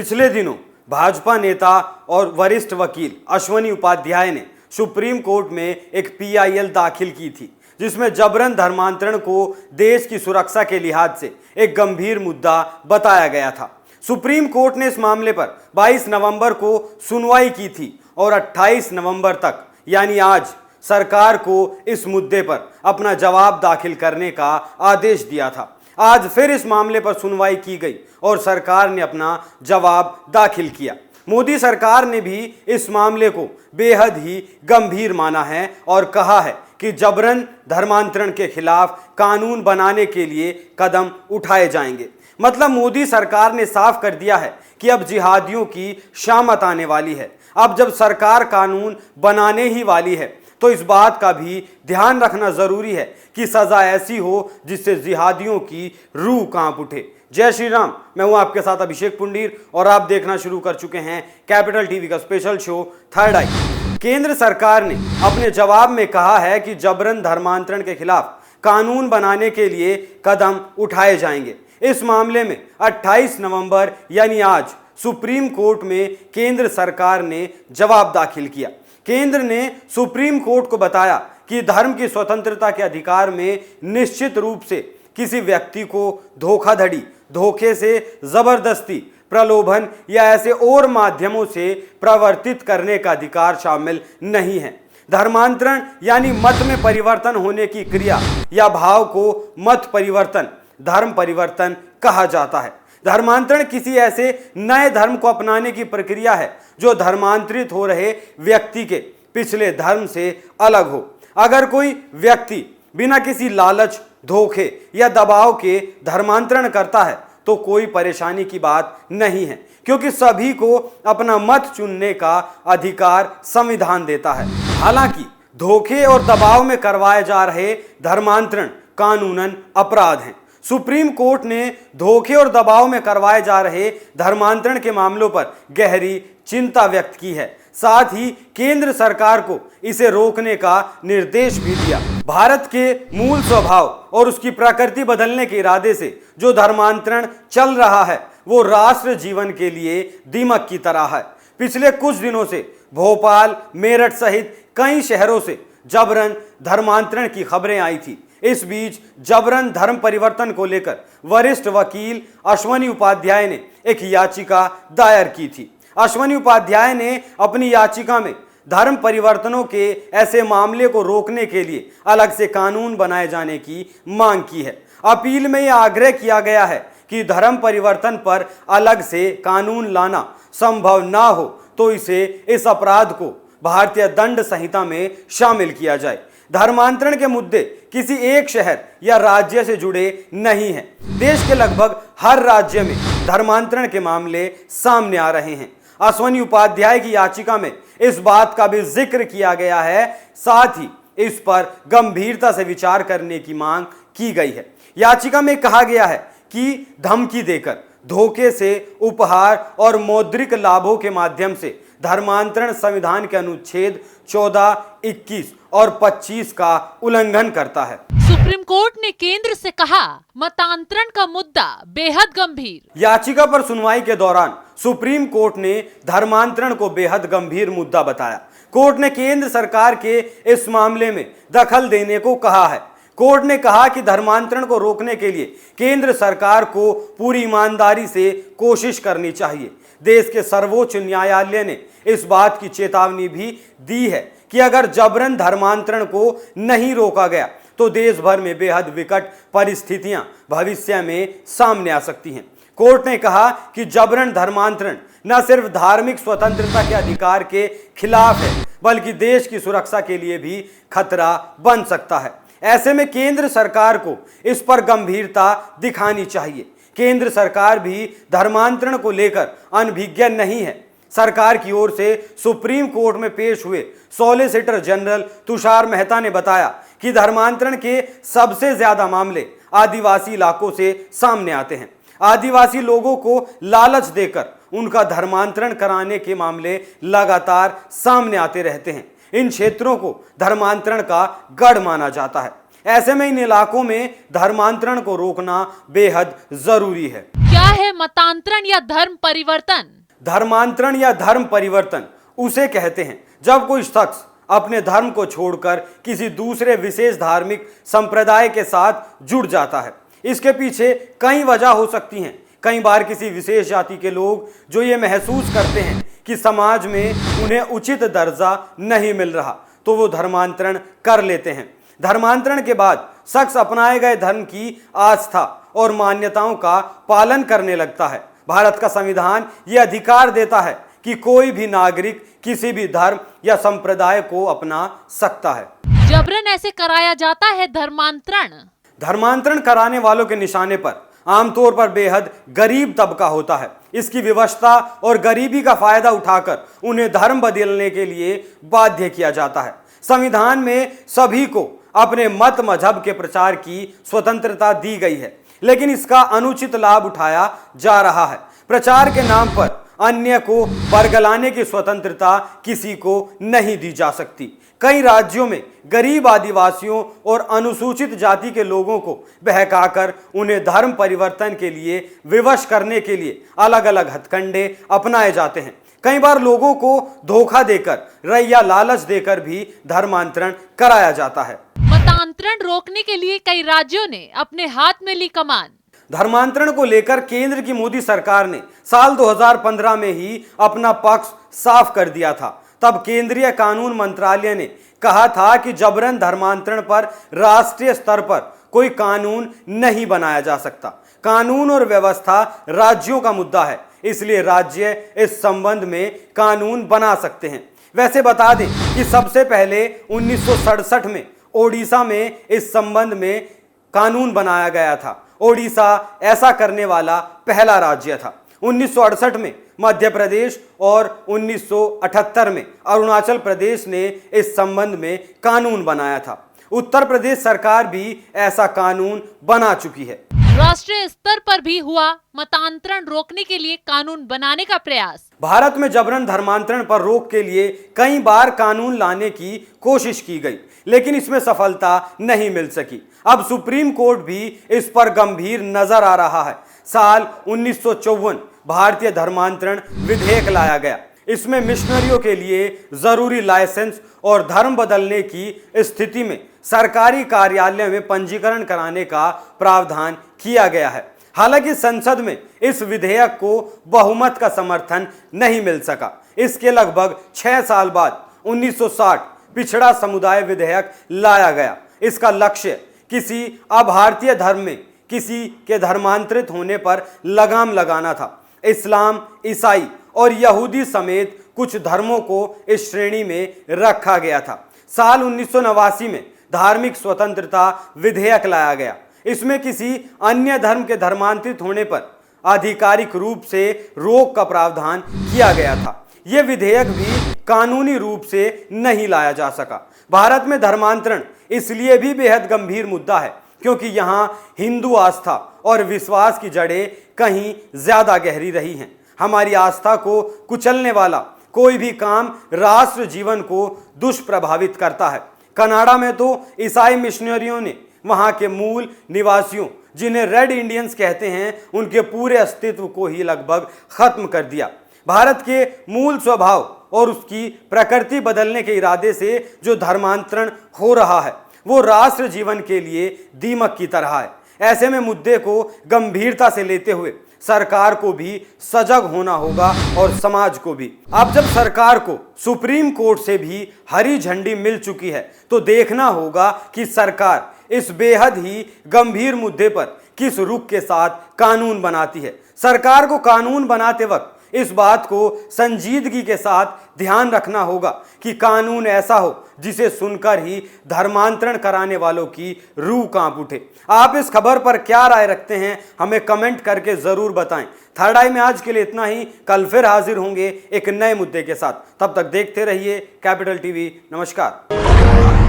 पिछले दिनों भाजपा नेता और वरिष्ठ वकील अश्वनी उपाध्याय ने सुप्रीम कोर्ट में एक पीआईएल दाखिल की थी, जिसमें जबरन धर्मांतरण को देश की सुरक्षा के लिहाज से एक गंभीर मुद्दा बताया गया था। सुप्रीम कोर्ट ने इस मामले पर 22 नवंबर को सुनवाई की थी और 28 नवंबर तक यानी आज सरकार को इस मुद्दे पर अपना जवाब दाखिल करने का आदेश दिया था। आज फिर इस मामले पर सुनवाई की गई और सरकार ने अपना जवाब दाखिल किया। मोदी सरकार ने भी इस मामले को बेहद ही गंभीर माना है और कहा है कि जबरन धर्मांतरण के खिलाफ कानून बनाने के लिए कदम उठाए जाएंगे। मतलब मोदी सरकार ने साफ कर दिया है कि अब जिहादियों की शामत आने वाली है। अब जब सरकार कानून बनाने ही वाली है तो इस बात का भी ध्यान रखना जरूरी है कि सजा ऐसी हो जिससे जिहादियों की रूह कांप उठे। जय श्री राम। मैं हूं आपके साथ अभिषेक पुंडीर और आप देखना शुरू कर चुके हैं कैपिटल टीवी का स्पेशल शो थर्ड आई। केंद्र सरकार ने अपने जवाब में कहा है कि जबरन धर्मांतरण के खिलाफ कानून बनाने के लिए कदम उठाए जाएंगे। इस मामले में 28 नवंबर यानी आज सुप्रीम कोर्ट में केंद्र सरकार ने जवाब दाखिल किया। केंद्र ने सुप्रीम कोर्ट को बताया कि धर्म की स्वतंत्रता के अधिकार में निश्चित रूप से किसी व्यक्ति को धोखाधड़ी, धोखे से, जबरदस्ती, प्रलोभन या ऐसे और माध्यमों से प्रवर्तित करने का अधिकार शामिल नहीं है। धर्मांतरण यानी मत में परिवर्तन होने की क्रिया या भाव को मत परिवर्तन, धर्म परिवर्तन कहा जाता है। धर्मांतरण किसी ऐसे नए धर्म को अपनाने की प्रक्रिया है जो धर्मांतरित हो रहे व्यक्ति के पिछले धर्म से अलग हो। अगर कोई व्यक्ति बिना किसी लालच, धोखे या दबाव के धर्मांतरण करता है तो कोई परेशानी की बात नहीं है, क्योंकि सभी को अपना मत चुनने का अधिकार संविधान देता है। हालांकि धोखे और दबाव में करवाए जा रहे धर्मांतरण कानूनन अपराध हैं। सुप्रीम कोर्ट ने धोखे और दबाव में करवाए जा रहे धर्मांतरण के मामलों पर गहरी चिंता व्यक्त की है। साथ ही केंद्र सरकार को इसे रोकने का निर्देश भी दिया। भारत के मूल स्वभाव और उसकी प्रकृति बदलने के इरादे से जो धर्मांतरण चल रहा है वो राष्ट्र जीवन के लिए दीमक की तरह है। पिछले कुछ दिनों से भोपाल, मेरठ सहित कई शहरों से जबरन धर्मांतरण की खबरें आई थी। इस बीच जबरन धर्म परिवर्तन को लेकर वरिष्ठ वकील अश्वनी उपाध्याय ने एक याचिका दायर की थी। अश्वनी उपाध्याय ने अपनी याचिका में धर्म परिवर्तनों के ऐसे मामले को रोकने के लिए अलग से कानून बनाए जाने की मांग की है। अपील में यह आग्रह किया गया है कि धर्म परिवर्तन पर अलग से कानून लाना संभव ना हो तो इस अपराध को भारतीय दंड संहिता में शामिल किया जाए। धर्मांतरण के मुद्दे किसी एक शहर या राज्य से जुड़े नहीं हैं। देश के लगभग हर राज्य में धर्मांतरण के मामले सामने आ रहे हैं। अश्वनी उपाध्याय की याचिका में इस बात का भी जिक्र किया गया है, साथ ही इस पर गंभीरता से विचार करने की मांग की गई है। याचिका में कहा गया है कि धमकी देकर, धोखे से, उपहार और मौद्रिक लाभों के माध्यम से धर्मांतरण संविधान के अनुच्छेद 14, 21 और 25 का उल्लंघन करता है। सुप्रीम कोर्ट ने केंद्र से कहा, मतांतरण का मुद्दा बेहद गंभीर। याचिका पर सुनवाई के दौरान सुप्रीम कोर्ट ने धर्मांतरण को बेहद गंभीर मुद्दा बताया। कोर्ट ने केंद्र सरकार के इस मामले में दखल देने को कहा है। कोर्ट ने कहा कि धर्मांतरण को रोकने के लिए केंद्र सरकार को पूरी ईमानदारी से कोशिश करनी चाहिए। देश के सर्वोच्च न्यायालय ने इस बात की चेतावनी भी दी है कि अगर जबरन धर्मांतरण को नहीं रोका गया तो देश भर में बेहद विकट परिस्थितियां भविष्य में सामने आ सकती हैं। कोर्ट ने कहा कि जबरन धर्मांतरण न सिर्फ धार्मिक स्वतंत्रता के अधिकार के खिलाफ है, बल्कि देश की सुरक्षा के लिए भी खतरा बन सकता है। ऐसे में केंद्र सरकार को इस पर गंभीरता दिखानी चाहिए। केंद्र सरकार भी धर्मांतरण को लेकर अनभिज्ञ नहीं है। सरकार की ओर से सुप्रीम कोर्ट में पेश हुए सॉलिसिटर जनरल तुषार मेहता ने बताया कि धर्मांतरण के सबसे ज्यादा मामले आदिवासी इलाकों से सामने आते हैं। आदिवासी लोगों को लालच देकर उनका धर्मांतरण कराने के मामले लगातार सामने आते रहते हैं। इन क्षेत्रों को धर्मांतरण का गढ़ माना जाता है। ऐसे में इन इलाकों में धर्मांतरण को रोकना बेहद जरूरी है। क्या है है मतांतरण या धर्म परिवर्तन? धर्मांतरण या धर्म परिवर्तन उसे कहते हैं जब कोई शख्स अपने धर्म को छोड़कर किसी दूसरे विशेष धार्मिक संप्रदाय के साथ जुड़ जाता है। इसके पीछे कई वजह हो सकती हैं। कई बार किसी विशेष जाति के लोग जो ये महसूस करते हैं कि समाज में उन्हें उचित दर्जा नहीं मिल रहा, तो वो धर्मांतरण कर लेते हैं। धर्मांतरण के बाद शख्स अपनाए गए धर्म की आस्था और मान्यताओं का पालन करने लगता है। भारत का संविधान ये अधिकार देता है कि कोई भी नागरिक किसी भी धर्म या संप्रदाय को अपना सकता है। जबरन ऐसे कराया जाता है धर्मांतरण? धर्मांतरण कराने वालों के निशाने पर आमतौर पर बेहद गरीब तबका होता है। इसकी विवशता और गरीबी का फायदा उठाकर उन्हें धर्म बदलने के लिए बाध्य किया जाता है। संविधान में सभी को अपने मत मजहब के प्रचार की स्वतंत्रता दी गई है, लेकिन इसका अनुचित लाभ उठाया जा रहा है। प्रचार के नाम पर अन्य को बरगलाने की स्वतंत्रता किसी को नहीं दी जा सकती। कई राज्यों में गरीब आदिवासियों और अनुसूचित जाति के लोगों को बहकाकर उन्हें धर्म परिवर्तन के लिए विवश करने के लिए अलग अलग हथकंडे अपनाए जाते हैं। कई बार लोगों को धोखा देकर या लालच देकर भी धर्मांतरण कराया जाता है। मतांतरण रोकने के लिए कई राज्यों ने अपने हाथ में ली कमान। धर्मांतरण को लेकर केंद्र की मोदी सरकार ने साल 2015 में ही अपना पक्ष साफ कर दिया था। तब केंद्रीय कानून मंत्रालय ने कहा था कि जबरन धर्मांतरण पर राष्ट्रीय स्तर पर कोई कानून नहीं बनाया जा सकता। कानून और व्यवस्था राज्यों का मुद्दा है, इसलिए राज्य इस संबंध में कानून बना सकते हैं। वैसे बता दें कि सबसे पहले 1967 में ओडिशा में इस संबंध में कानून बनाया गया था। ओडिशा ऐसा करने वाला पहला राज्य था। 1968 में मध्य प्रदेश और 1978 में अरुणाचल प्रदेश ने इस संबंध में कानून बनाया था। उत्तर प्रदेश सरकार भी ऐसा कानून बना चुकी है। राष्ट्रीय स्तर पर भी हुआ मतांतरण रोकने के लिए कानून बनाने का प्रयास। भारत में जबरन धर्मांतरण पर रोक के लिए कई बार कानून लाने की कोशिश की गई, लेकिन इसमें सफलता नहीं मिल सकी। अब सुप्रीम कोर्ट भी इस पर गंभीर नजर आ रहा है। साल 1954 भारतीय धर्मांतरण विधेयक लाया गया। इसमें मिशनरियों के लिए जरूरी लाइसेंस और धर्म बदलने की स्थिति में सरकारी कार्यालय में पंजीकरण कराने का प्रावधान किया गया है। हालांकि संसद में इस विधेयक को बहुमत का समर्थन नहीं मिल सका। इसके लगभग 6 साल बाद 1960 पिछड़ा समुदाय विधेयक लाया गया। इसका लक्ष्य किसी अभारतीय धर्म में किसी के धर्मांतरित होने पर लगाम लगाना था। इस्लाम, ईसाई और यहूदी समेत कुछ धर्मों को इस श्रेणी में रखा गया था। साल 1989 में धार्मिक स्वतंत्रता विधेयक लाया गया। इसमें किसी अन्य धर्म के धर्मांतरित होने पर आधिकारिक रूप से रोक का प्रावधान किया गया था। यह विधेयक भी कानूनी रूप से नहीं लाया जा सका। भारत में धर्मांतरण इसलिए भी बेहद गंभीर मुद्दा है क्योंकि यहाँ हिंदू आस्था और विश्वास की जड़ें कहीं ज्यादा गहरी रही हैं। हमारी आस्था को कुचलने वाला कोई भी काम राष्ट्र जीवन को दुष्प्रभावित करता है। कनाडा में तो ईसाई मिशनरियों ने वहां के मूल निवासियों, जिन्हें रेड इंडियंस कहते हैं, उनके पूरे अस्तित्व को ही लगभग खत्म कर दिया। भारत के मूल स्वभाव और उसकी प्रकृति बदलने के इरादे से जो धर्मांतरण हो रहा है वो राष्ट्र जीवन के लिए दीमक की तरह है। ऐसे में मुद्दे को गंभीरता से लेते हुए सरकार को भी सजग होना होगा और समाज को भी। अब जब सरकार को सुप्रीम कोर्ट से भी हरी झंडी मिल चुकी है तो देखना होगा कि सरकार इस बेहद ही गंभीर मुद्दे पर किस रुख के साथ कानून बनाती है। सरकार को कानून बनाते वक्त इस बात को संजीदगी के साथ ध्यान रखना होगा कि कानून ऐसा हो जिसे सुनकर ही धर्मांतरण कराने वालों की रूह कांप उठे। आप इस खबर पर क्या राय रखते हैं हमें कमेंट करके जरूर बताएं। थर्ड आई में आज के लिए इतना ही। कल फिर हाजिर होंगे एक नए मुद्दे के साथ। तब तक देखते रहिए कैपिटल टीवी। नमस्कार।